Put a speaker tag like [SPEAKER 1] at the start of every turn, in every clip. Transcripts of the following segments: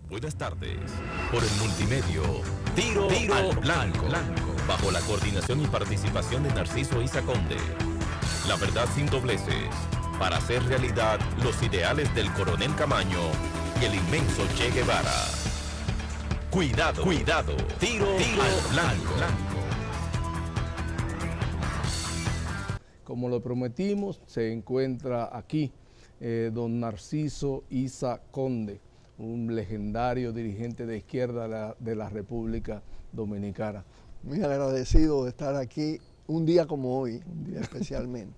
[SPEAKER 1] Buenas tardes. Por el multimedio, Tiro al Blanco. Bajo la coordinación y participación de Narciso Isa Conde. La verdad sin dobleces. Para hacer realidad los ideales del Coronel Camaño y el inmenso Che Guevara. Cuidado. Tiro al Blanco.
[SPEAKER 2] Como lo prometimos, se encuentra aquí don Narciso Isa Conde, un legendario dirigente de izquierda de la República Dominicana.
[SPEAKER 3] Muy agradecido de estar aquí un día como hoy, especialmente.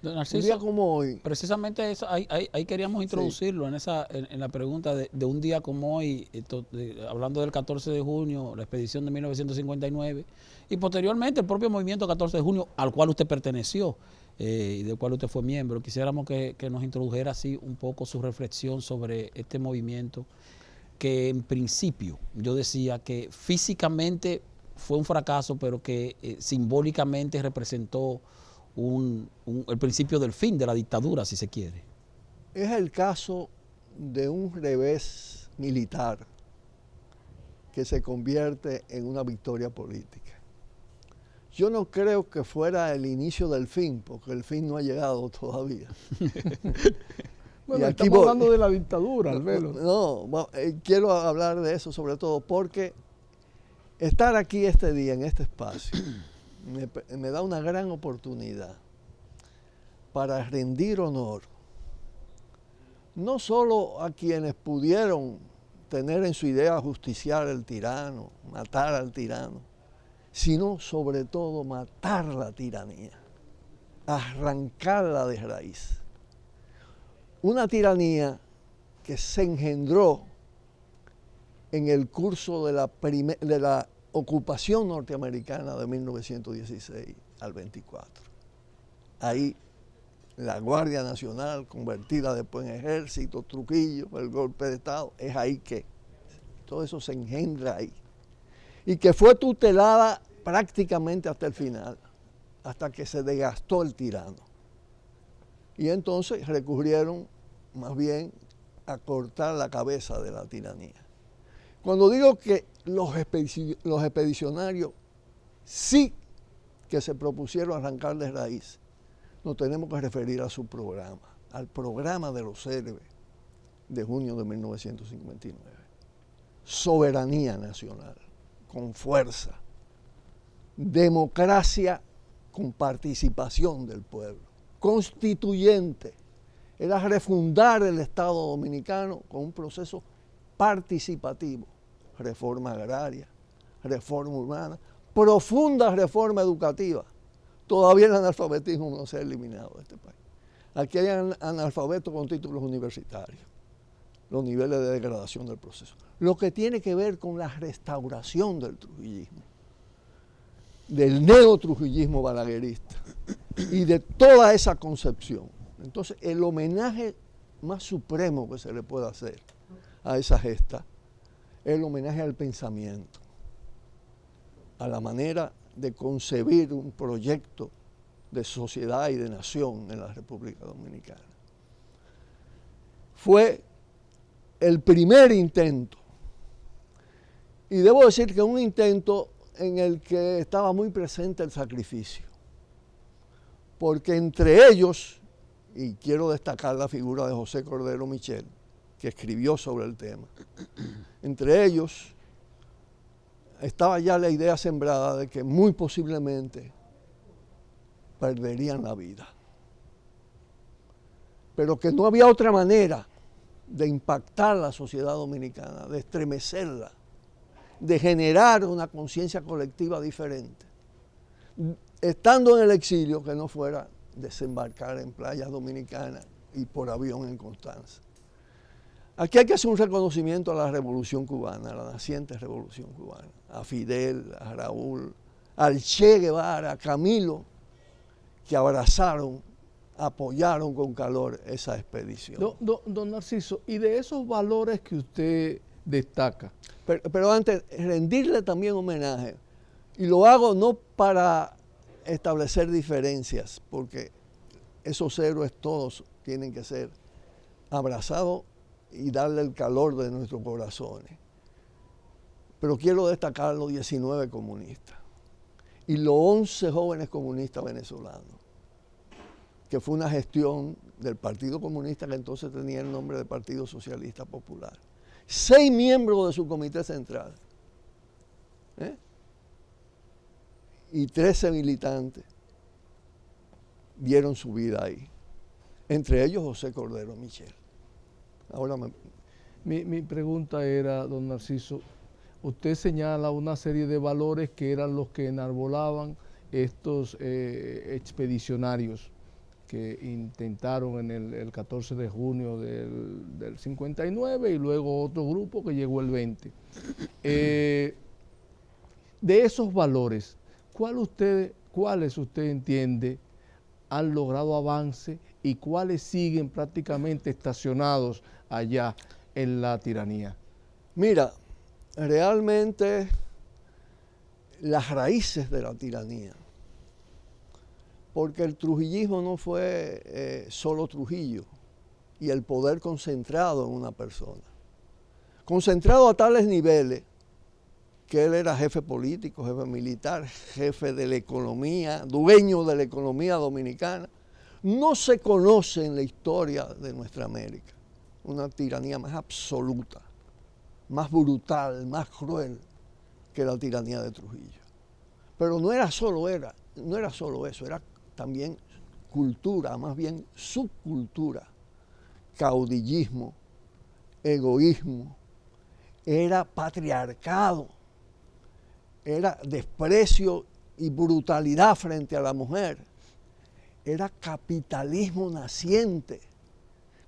[SPEAKER 4] Don Narciso,
[SPEAKER 3] un día como hoy.
[SPEAKER 4] Precisamente eso, ahí queríamos introducirlo, sí, en la pregunta de un día como hoy, hablando del 14 de junio, la expedición de 1959, y posteriormente el propio movimiento 14 de junio, al cual usted perteneció y del cual usted fue miembro. Quisiéramos que nos introdujera así un poco su reflexión sobre este movimiento, que en principio yo decía que físicamente fue un fracaso, pero que simbólicamente representó el principio del fin de la dictadura, si se quiere.
[SPEAKER 3] Es el caso de un revés militar que se convierte en una victoria política. Yo no creo que fuera el inicio del fin, porque el fin no ha llegado todavía.
[SPEAKER 2] Bueno, estamos hablando de la dictadura, al menos.
[SPEAKER 3] No, quiero hablar de eso sobre todo porque estar aquí este día, en este espacio, me da una gran oportunidad para rendir honor no solo a quienes pudieron tener en su idea justiciar al tirano, matar al tirano, sino sobre todo matar la tiranía, arrancarla de raíz. Una tiranía que se engendró en el curso de la ocupación norteamericana de 1916 al 24. Ahí la Guardia Nacional, convertida después en ejército, Trujillo, el golpe de Estado, es ahí que todo eso se engendra ahí. Y que fue tutelada prácticamente hasta el final, hasta que se desgastó el tirano. Y entonces recurrieron más bien a cortar la cabeza de la tiranía. Cuando digo que los expedicionarios sí que se propusieron arrancar de raíz, nos tenemos que referir a su programa, al programa de los héroes de junio de 1959. Soberanía nacional, con fuerza. Democracia con participación del pueblo. Constituyente. Era refundar el Estado dominicano con un proceso participativo. Reforma agraria, reforma urbana, profunda reforma educativa. Todavía el analfabetismo no se ha eliminado de este país. Aquí hay analfabetos con títulos universitarios, los niveles de degradación del proceso. Lo que tiene que ver con la restauración del trujillismo, del neotrujillismo balaguerista y de toda esa concepción. Entonces, el homenaje más supremo que se le puede hacer a esa gesta es el homenaje al pensamiento, a la manera de concebir un proyecto de sociedad y de nación en la República Dominicana. Fue el primer intento, y debo decir que un intento en el que estaba muy presente el sacrificio, porque entre ellos, y quiero destacar la figura de José Cordero Michel, que escribió sobre el tema, entre ellos estaba ya la idea sembrada de que muy posiblemente perderían la vida, pero que no había otra manera de impactar la sociedad dominicana, de estremecerla, de generar una conciencia colectiva diferente, estando en el exilio, que no fuera desembarcar en playas dominicanas y por avión en Constanza. Aquí hay que hacer un reconocimiento a la Revolución Cubana, a la naciente Revolución Cubana, a Fidel, a Raúl, al Che Guevara, a Camilo, que abrazaron, apoyaron con calor esa expedición.
[SPEAKER 2] Don Narciso, y de esos valores que usted destaca.
[SPEAKER 3] Pero antes, rendirle también homenaje, y lo hago no para establecer diferencias, porque esos héroes todos tienen que ser abrazados y darle el calor de nuestros corazones. Pero quiero destacar los 19 comunistas y los 11 jóvenes comunistas venezolanos, que fue una gestión del Partido Comunista que entonces tenía el nombre de Partido Socialista Popular. 6 miembros de su comité central, y 13 militantes dieron su vida ahí, entre ellos José Cordero Michel. Ahora
[SPEAKER 2] mi pregunta era, don Narciso, usted señala una serie de valores que eran los que enarbolaban estos expedicionarios que intentaron en el 14 de junio del 59 y luego otro grupo que llegó el 20. De esos valores, ¿cuáles usted entiende han logrado avance y cuáles siguen prácticamente estacionados allá en la tiranía?
[SPEAKER 3] Mira, realmente las raíces de la tiranía, porque el trujillismo no fue solo Trujillo y el poder concentrado en una persona, concentrado a tales niveles que él era jefe político, jefe militar, jefe de la economía, dueño de la economía dominicana. No se conoce en la historia de nuestra América una tiranía más absoluta, más brutal, más cruel que la tiranía de Trujillo. Pero no era solo eso, era también cultura, más bien subcultura, caudillismo, egoísmo, era patriarcado, era desprecio y brutalidad frente a la mujer, era capitalismo naciente,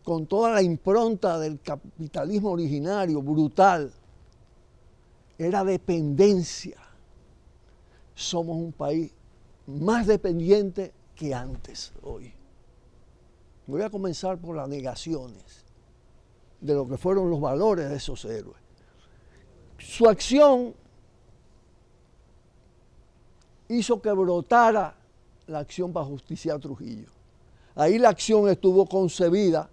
[SPEAKER 3] con toda la impronta del capitalismo originario, brutal, era dependencia. Somos un país más dependiente que antes hoy. Voy a comenzar por las negaciones de lo que fueron los valores de esos héroes. Su acción hizo que brotara la acción para justiciar a Trujillo. Ahí la acción estuvo concebida,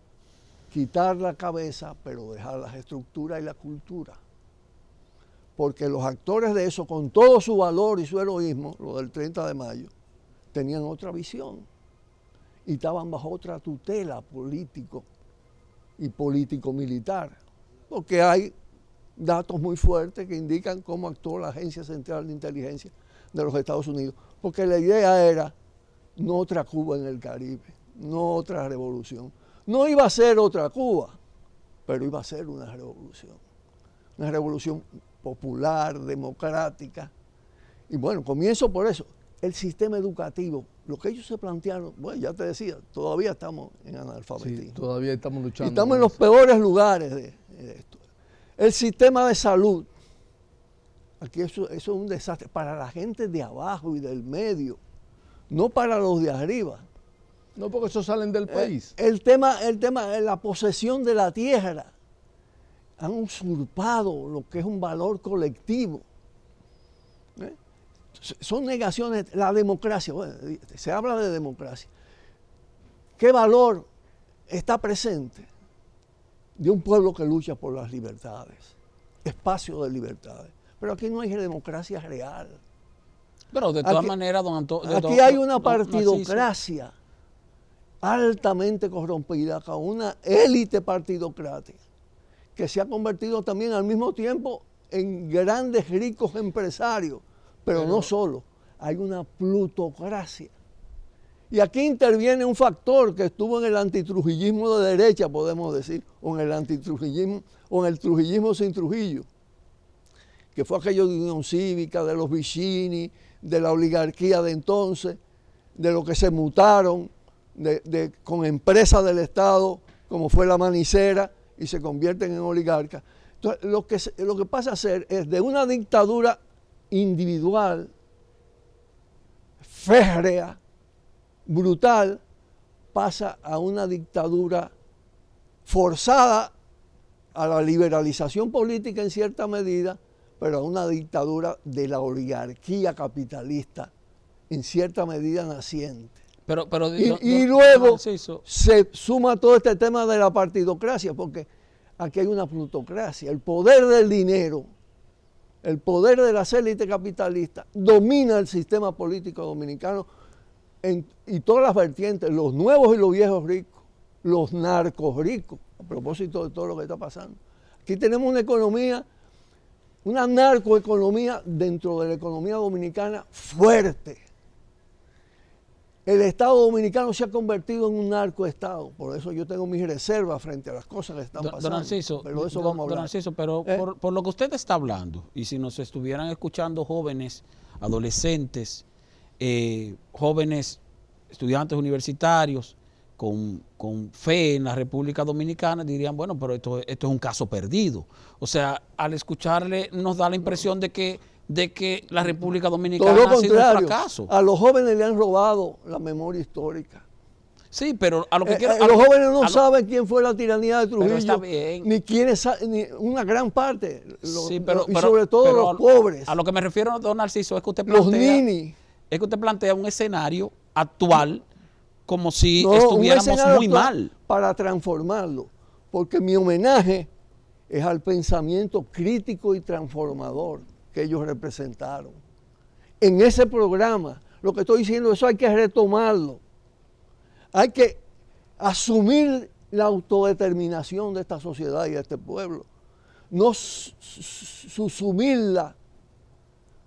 [SPEAKER 3] quitar la cabeza, pero dejar las estructuras y la cultura. Porque los actores de eso, con todo su valor y su heroísmo, lo del 30 de mayo, tenían otra visión y estaban bajo otra tutela político y político-militar, porque hay datos muy fuertes que indican cómo actuó la Agencia Central de Inteligencia de los Estados Unidos, porque la idea era no otra Cuba en el Caribe, no otra revolución. No iba a ser otra Cuba, pero iba a ser una revolución popular, democrática. Y bueno, comienzo por eso. El sistema educativo, lo que ellos se plantearon, bueno, ya te decía, todavía estamos en analfabetismo.
[SPEAKER 2] Sí, todavía estamos luchando.
[SPEAKER 3] Y estamos en los peores lugares de esto. El sistema de salud, aquí eso es un desastre para la gente de abajo y del medio, no para los de arriba.
[SPEAKER 2] No, porque esos salen del país.
[SPEAKER 3] El tema, la posesión de la tierra, han usurpado lo que es un valor colectivo. Son negaciones. La democracia, bueno, se habla de democracia. ¿Qué valor está presente de un pueblo que lucha por las libertades, espacio de libertades? Pero aquí no hay democracia real.
[SPEAKER 4] Pero de todas maneras, don Antonio...
[SPEAKER 3] Aquí hay una partidocracia altamente corrompida, con una élite partidocrática que se ha convertido también al mismo tiempo en grandes ricos empresarios, pero no solo, hay una plutocracia. Y aquí interviene un factor que estuvo en el antitrujillismo de derecha, podemos decir, o en el antitrujillismo, o en el trujillismo sin Trujillo, que fue aquello de Unión Cívica, de los Vicini, de la oligarquía de entonces, de lo que se mutaron con empresas del Estado, como fue la Manicera, y se convierten en oligarcas. Entonces, lo que pasa a ser es de una dictadura individual, férrea, brutal, pasa a una dictadura forzada a la liberalización política en cierta medida, pero a una dictadura de la oligarquía capitalista en cierta medida naciente. Y luego se suma todo este tema de la partidocracia, porque aquí hay una plutocracia. El poder del dinero, el poder de las élites capitalistas domina el sistema político dominicano y todas las vertientes, los nuevos y los viejos ricos, los narcos ricos, a propósito de todo lo que está pasando. Aquí tenemos una economía, una narcoeconomía dentro de la economía dominicana fuerte. El Estado dominicano se ha convertido en un narcoestado, por eso yo tengo mis reservas frente a las cosas que están pasando.
[SPEAKER 4] Don Narciso,
[SPEAKER 3] pero de eso vamos a hablar.
[SPEAKER 4] Don Narciso, pero por lo que usted está hablando, y si nos estuvieran escuchando jóvenes, adolescentes, jóvenes estudiantes universitarios con fe en la República Dominicana, dirían, bueno, pero esto es un caso perdido. O sea, al escucharle nos da la impresión de que la República Dominicana ha sido un fracaso.
[SPEAKER 3] A los jóvenes le han robado la memoria histórica.
[SPEAKER 4] Sí, pero a lo que
[SPEAKER 3] los jóvenes no saben quién fue la tiranía de Trujillo,
[SPEAKER 4] está bien.
[SPEAKER 3] ni quiénes, ni una gran parte,
[SPEAKER 4] sí,
[SPEAKER 3] y sobre todo los pobres.
[SPEAKER 4] A lo que me refiero, don Narciso, es que usted plantea un escenario actual como si estuviéramos muy mal.
[SPEAKER 3] Para transformarlo, porque mi homenaje es al pensamiento crítico y transformador que ellos representaron. En ese programa, lo que estoy diciendo, eso hay que retomarlo. Hay que asumir la autodeterminación de esta sociedad y de este pueblo. No susumirla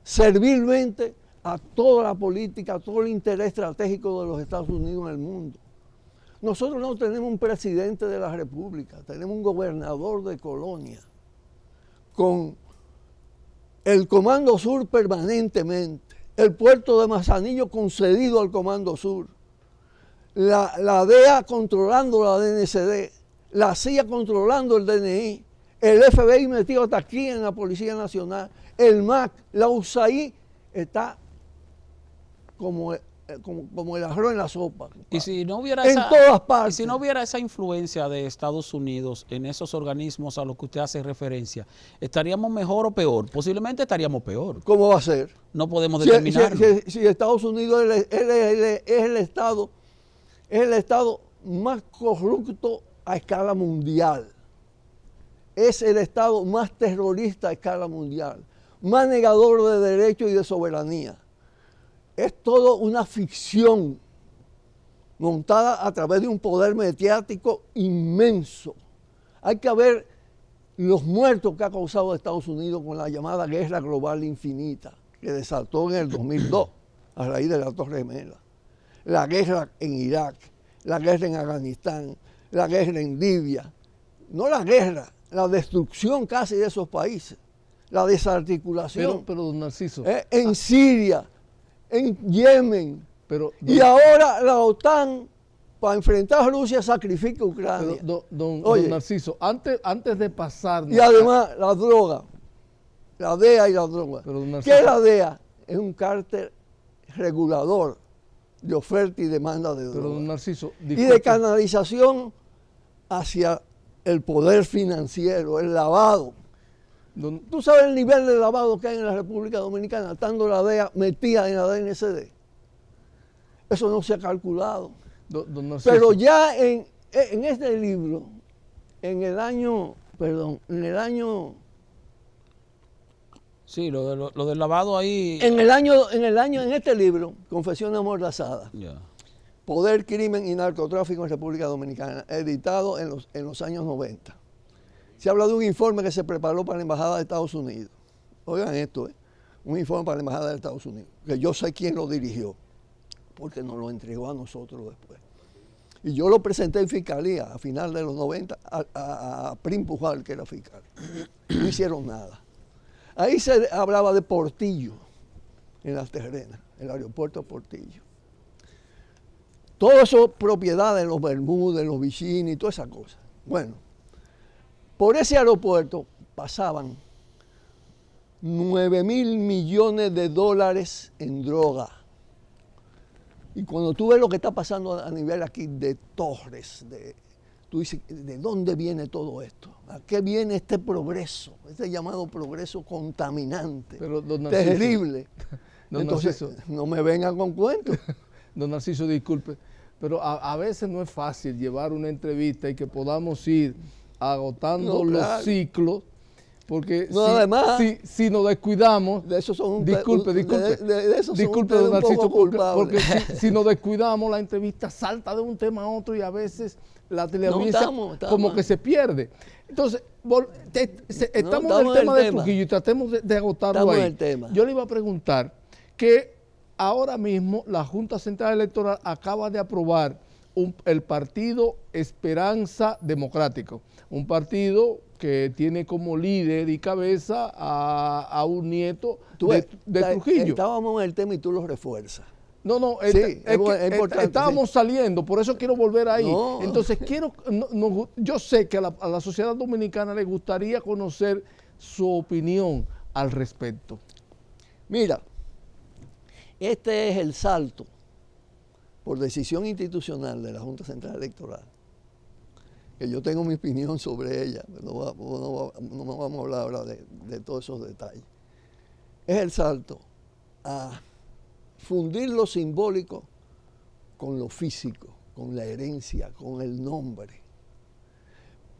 [SPEAKER 3] servilmente a toda la política, a todo el interés estratégico de los Estados Unidos en el mundo. Nosotros no tenemos un presidente de la República, tenemos un gobernador de colonia con el Comando Sur permanentemente, el puerto de Manzanillo concedido al Comando Sur, la DEA controlando la DNCD, la CIA controlando el DNI, el FBI metido hasta aquí en la Policía Nacional, el MAC, la USAID está como el arroz en la sopa.
[SPEAKER 4] Y si no hubiera
[SPEAKER 3] todas partes.
[SPEAKER 4] Y si no hubiera esa influencia de Estados Unidos en esos organismos a los que usted hace referencia, ¿estaríamos mejor o peor? Posiblemente estaríamos peor.
[SPEAKER 3] ¿Cómo va a ser?
[SPEAKER 4] No podemos determinarlo.
[SPEAKER 3] Si Estados Unidos es el Estado más corrupto a escala mundial. Es el Estado más terrorista a escala mundial, más negador de derechos y de soberanía. Es todo una ficción montada a través de un poder mediático inmenso. Hay que ver los muertos que ha causado Estados Unidos con la llamada guerra global infinita, que desató en el 2002 a raíz de la Torre Gemela. La guerra en Irak, la guerra en Afganistán, la guerra en Libia. No la guerra, la destrucción casi de esos países, la desarticulación.
[SPEAKER 2] Pero don Narciso.
[SPEAKER 3] En Siria, en Yemen, y ahora la OTAN para enfrentar a Rusia sacrifica a Ucrania.
[SPEAKER 2] Don Narciso, antes de pasar...
[SPEAKER 3] Y además la droga, la DEA y la droga. ¿Qué es la DEA? Es un cártel regulador de oferta y demanda de droga.
[SPEAKER 2] Pero don Narciso,
[SPEAKER 3] y de canalización hacia el poder financiero, el lavado. ¿Tú sabes el nivel de lavado que hay en la República Dominicana, estando la DEA metida en la DNCD? Eso no se ha calculado. Pero ya en este libro, en el año...
[SPEAKER 4] Sí, lo del lavado ahí...
[SPEAKER 3] En este libro, Confesiones Amordazadas, Poder, Crimen y Narcotráfico en República Dominicana, editado en los años 90. Se habla de un informe que se preparó para la Embajada de Estados Unidos. Oigan esto, un informe para la Embajada de Estados Unidos, que yo sé quién lo dirigió, porque nos lo entregó a nosotros después. Y yo lo presenté en Fiscalía a final de los 90 a Prim Pujal, que era fiscal. No hicieron nada. Ahí se hablaba de Portillo, en Las Terrenas, el aeropuerto Portillo. Todo eso propiedades en los Bermúdez, en los Vicini, toda esa cosa. Bueno, por ese aeropuerto pasaban 9.000 millones de dólares en droga. Y cuando tú ves lo que está pasando a nivel aquí de Torres, tú dices, ¿de dónde viene todo esto? ¿A qué viene este progreso? Este llamado progreso contaminante, terrible. Entonces, no me vengan con cuentos.
[SPEAKER 2] Don Narciso, disculpe, pero a veces no es fácil llevar una entrevista y que podamos ir agotando
[SPEAKER 3] No,
[SPEAKER 2] los
[SPEAKER 3] claro.
[SPEAKER 2] ciclos, porque
[SPEAKER 3] No, además,
[SPEAKER 2] si nos descuidamos,
[SPEAKER 3] de esos son
[SPEAKER 2] disculpe,
[SPEAKER 3] de esos son
[SPEAKER 2] disculpe,
[SPEAKER 3] ustedes
[SPEAKER 2] don
[SPEAKER 3] un poco
[SPEAKER 2] Narciso, porque
[SPEAKER 3] culpables.
[SPEAKER 2] si nos descuidamos, la entrevista salta de un tema a otro y a veces la teleaudiencia
[SPEAKER 3] estamos
[SPEAKER 2] como que se pierde. Entonces, estamos en el tema de Trujillo y tratemos de agotarlo
[SPEAKER 3] Estamos
[SPEAKER 2] ahí.
[SPEAKER 3] en el tema.
[SPEAKER 2] Yo le iba a preguntar que ahora mismo la Junta Central Electoral acaba de aprobar el partido Esperanza Democrático, un partido que tiene como líder y cabeza a un nieto de Trujillo.
[SPEAKER 3] Estábamos en el tema y tú lo refuerzas.
[SPEAKER 2] No,
[SPEAKER 3] Sí, es importante,
[SPEAKER 2] estábamos saliendo, por eso quiero volver ahí.
[SPEAKER 3] No.
[SPEAKER 2] Entonces yo sé que a la sociedad dominicana le gustaría conocer su opinión al respecto.
[SPEAKER 3] Mira, este es el salto por decisión institucional de la Junta Central Electoral, que yo tengo mi opinión sobre ella, pero no vamos a hablar ahora de todos esos detalles. Es el salto a fundir lo simbólico con lo físico, con la herencia, con el nombre.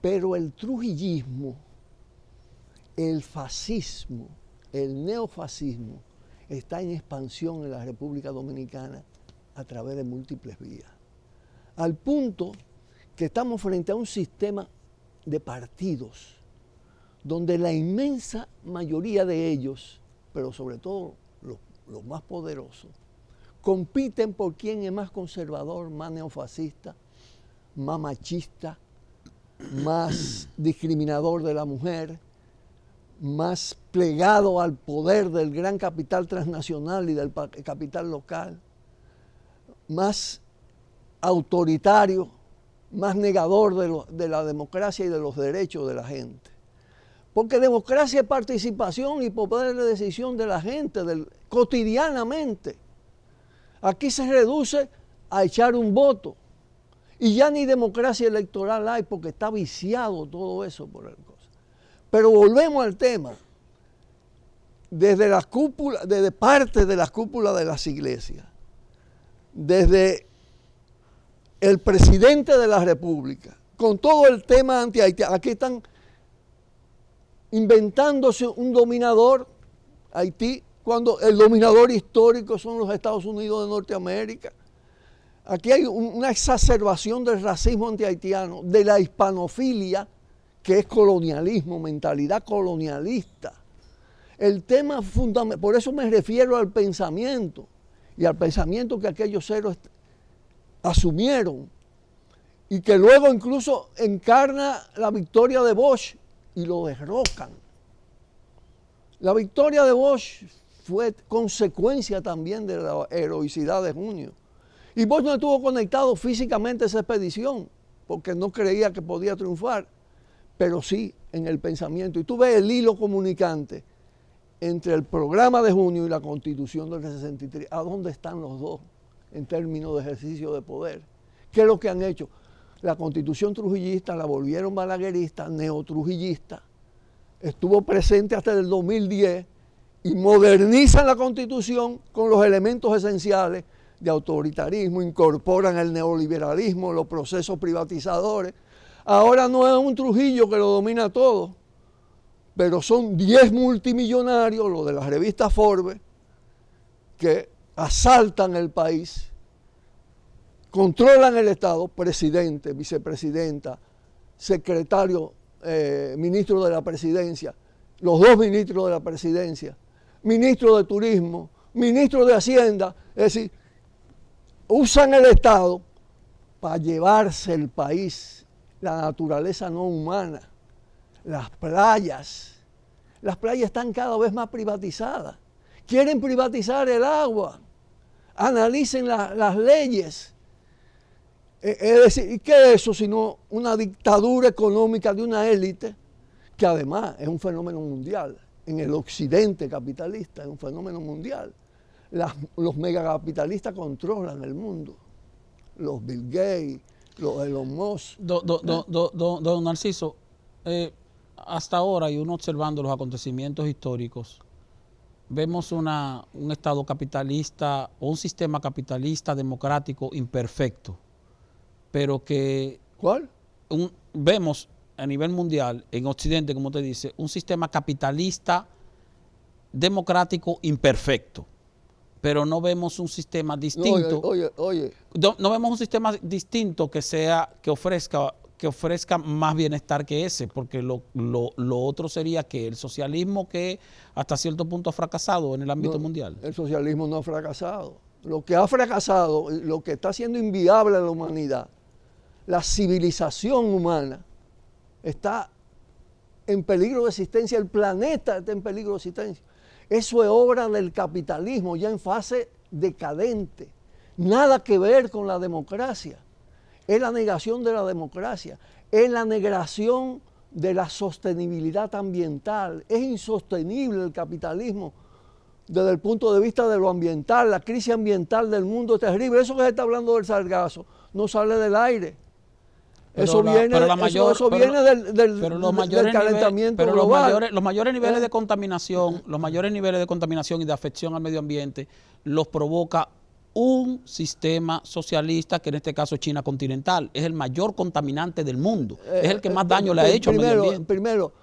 [SPEAKER 3] Pero el trujillismo, el fascismo, el neofascismo está en expansión en la República Dominicana a través de múltiples vías, al punto que estamos frente a un sistema de partidos donde la inmensa mayoría de ellos, pero sobre todo los más poderosos, compiten por quién es más conservador, más neofascista, más machista, más discriminador de la mujer, más plegado al poder del gran capital transnacional y del capital local, más autoritario, más negador de la democracia y de los derechos de la gente. Porque democracia es participación y poder de decisión de la gente cotidianamente. Aquí se reduce a echar un voto. Y ya ni democracia electoral hay porque está viciado todo eso por el cosa. Pero volvemos al tema. Desde la cúpula, desde parte de las cúpulas de las iglesias, desde el presidente de la República, con todo el tema anti-Haití, aquí están inventándose un dominador, Haití, cuando el dominador histórico son los Estados Unidos de Norteamérica. Aquí hay una exacerbación del racismo antihaitiano, de la hispanofilia, que es colonialismo, mentalidad colonialista. El tema fundamental, por eso me refiero al pensamiento, y al pensamiento que aquellos seres asumieron, y que luego incluso encarna la victoria de Bosch, y lo derrocan. La victoria de Bosch fue consecuencia también de la heroicidad de Junio. Y Bosch no estuvo conectado físicamente a esa expedición, porque no creía que podía triunfar, pero sí en el pensamiento. Y tú ves el hilo comunicante entre el programa de Junio y la Constitución del 63. ¿A dónde están los dos en términos de ejercicio de poder? ¿Qué es lo que han hecho? La Constitución trujillista la volvieron balaguerista, neotrujillista. Estuvo presente hasta el 2010 y modernizan la Constitución con los elementos esenciales de autoritarismo, incorporan el neoliberalismo, los procesos privatizadores. Ahora no es un Trujillo que lo domina todo, pero son 10 multimillonarios, los de la revista Forbes, que asaltan el país, controlan el Estado, presidente, vicepresidenta, secretario, ministro de la presidencia, los dos ministros de la presidencia, ministro de turismo, ministro de Hacienda, es decir, usan el Estado para llevarse el país, la naturaleza no humana, las playas están cada vez más privatizadas, quieren privatizar el agua, analicen las leyes. Es decir, ¿qué es eso sino una dictadura económica de una élite que además es un fenómeno mundial? En el occidente capitalista es un fenómeno mundial. Los megacapitalistas controlan el mundo. Los Bill Gates, los Elon Musk.
[SPEAKER 4] Don Narciso, hasta ahora, y uno observando los acontecimientos históricos, vemos un Estado capitalista o un sistema capitalista democrático imperfecto, pero que...
[SPEAKER 3] ¿Cuál?
[SPEAKER 4] Vemos a nivel mundial, en Occidente, como te dice, un sistema capitalista democrático imperfecto, pero no vemos un sistema distinto.
[SPEAKER 3] Oye.
[SPEAKER 4] No vemos un sistema distinto que ofrezca más bienestar que ese, porque lo otro sería que el socialismo, que hasta cierto punto ha fracasado en el ámbito mundial.
[SPEAKER 3] El socialismo no ha fracasado. Lo que ha fracasado, lo que está haciendo inviable a la humanidad, la civilización humana, está en peligro de existencia, el planeta está en peligro de existencia. Eso es obra del capitalismo, ya en fase decadente. Nada que ver con la democracia. Es la negación de la democracia, es la negación de la sostenibilidad ambiental. Es insostenible el capitalismo desde el punto de vista de lo ambiental. La crisis ambiental del mundo es terrible. Eso que se está hablando del sargazo no sale del aire. Eso viene del calentamiento global.
[SPEAKER 4] Los mayores niveles de contaminación, y de afección al medio ambiente los provoca un sistema socialista, que en este caso es China continental. Es el mayor contaminante del mundo. Es el que más daño le ha hecho al medio ambiente.
[SPEAKER 3] Primero,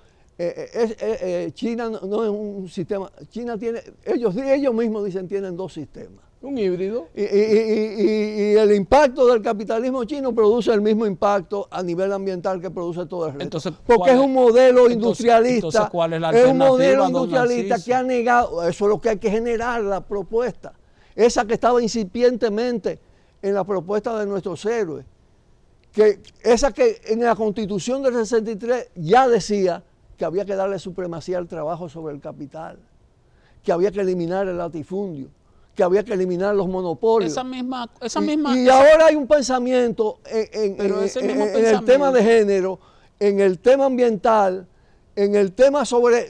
[SPEAKER 3] China no es un sistema. China tiene, ellos mismos dicen, tienen dos sistemas.
[SPEAKER 2] Un híbrido.
[SPEAKER 3] Y el impacto del capitalismo chino produce el mismo impacto a nivel ambiental que produce todo el resto.
[SPEAKER 4] Entonces,
[SPEAKER 3] porque es un modelo industrialista.
[SPEAKER 4] Entonces, ¿cuál es la
[SPEAKER 3] alternativa? Es un modelo
[SPEAKER 4] don
[SPEAKER 3] industrialista
[SPEAKER 4] Narciso?
[SPEAKER 3] Que ha negado. Eso es lo que hay que generar, la propuesta. Esa que estaba incipientemente en la propuesta de nuestros héroes. Esa que en la Constitución del 63 ya decía que había que darle supremacía al trabajo sobre el capital, que había que eliminar el latifundio, que había que eliminar los monopolios. Y ahora hay un pensamiento en el tema de género, en el tema ambiental, en el tema sobre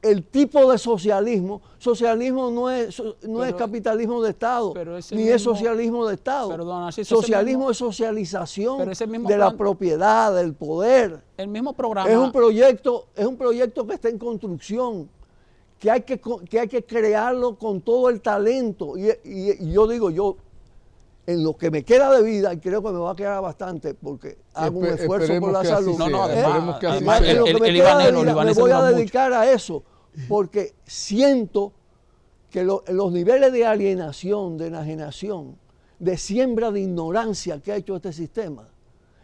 [SPEAKER 3] el tipo de socialismo. Socialismo no es capitalismo de Estado, ni es socialismo de Estado. Socialismo es socialización de la propiedad, del poder.
[SPEAKER 4] El mismo programa.
[SPEAKER 3] Es un proyecto que está en construcción, que hay que crearlo con todo el talento. Y yo digo, en lo que me queda de vida, y creo que me va a quedar bastante, porque hago un esfuerzo por la salud. Me voy a dedicar a eso, porque siento que los niveles de alienación, de enajenación, de siembra de ignorancia que ha hecho este sistema,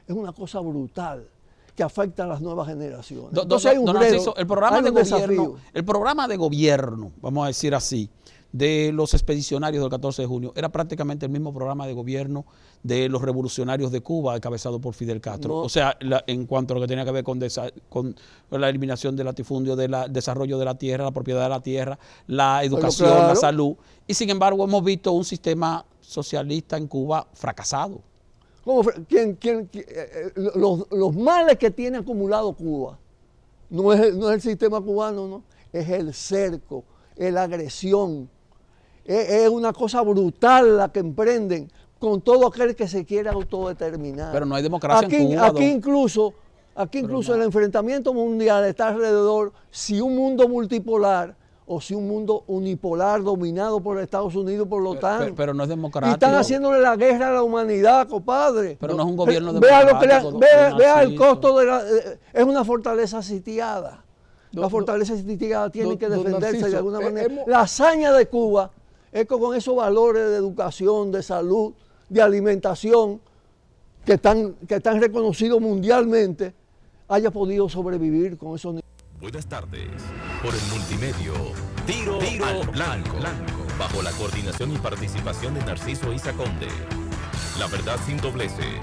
[SPEAKER 3] es una cosa brutal que afecta a las nuevas generaciones. Entonces hay un reto,
[SPEAKER 4] el programa de gobierno, vamos a decir así, de los expedicionarios del 14 de junio, era prácticamente el mismo programa de gobierno de los revolucionarios de Cuba, encabezado por Fidel Castro. O sea, en cuanto a lo que tenía que ver con la eliminación del latifundio, del desarrollo de la tierra, la propiedad de la tierra, la educación, la salud. Y sin embargo, hemos visto un sistema socialista en Cuba fracasado.
[SPEAKER 3] Los males que tiene acumulado Cuba no es el sistema cubano, no, es el cerco, es la agresión. Es una cosa brutal la que emprenden con todo aquel que se quiera autodeterminar.
[SPEAKER 4] Pero no hay democracia en Cuba.
[SPEAKER 3] Aquí incluso el enfrentamiento mundial está alrededor si un mundo multipolar o si un mundo unipolar dominado por Estados Unidos, por la OTAN.
[SPEAKER 4] Pero no es democrático.
[SPEAKER 3] Y están haciéndole la guerra a la humanidad, compadre.
[SPEAKER 4] Pero no es un gobierno democrático.
[SPEAKER 3] Vea el costo es una fortaleza sitiada. La fortaleza sitiada tiene que defenderse de alguna manera. La hazaña de Cuba es que con esos valores de educación, de salud, de alimentación, que están reconocidos mundialmente, haya podido sobrevivir con esos niveles.
[SPEAKER 1] Buenas tardes. Por el multimedio, Tiro al Blanco, bajo la coordinación y participación de Narciso Isa Conde. La verdad sin dobleces,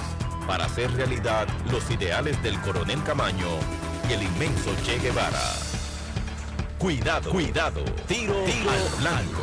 [SPEAKER 1] para hacer realidad los ideales del coronel Camaño y el inmenso Che Guevara. Cuidado, Tiro al Blanco.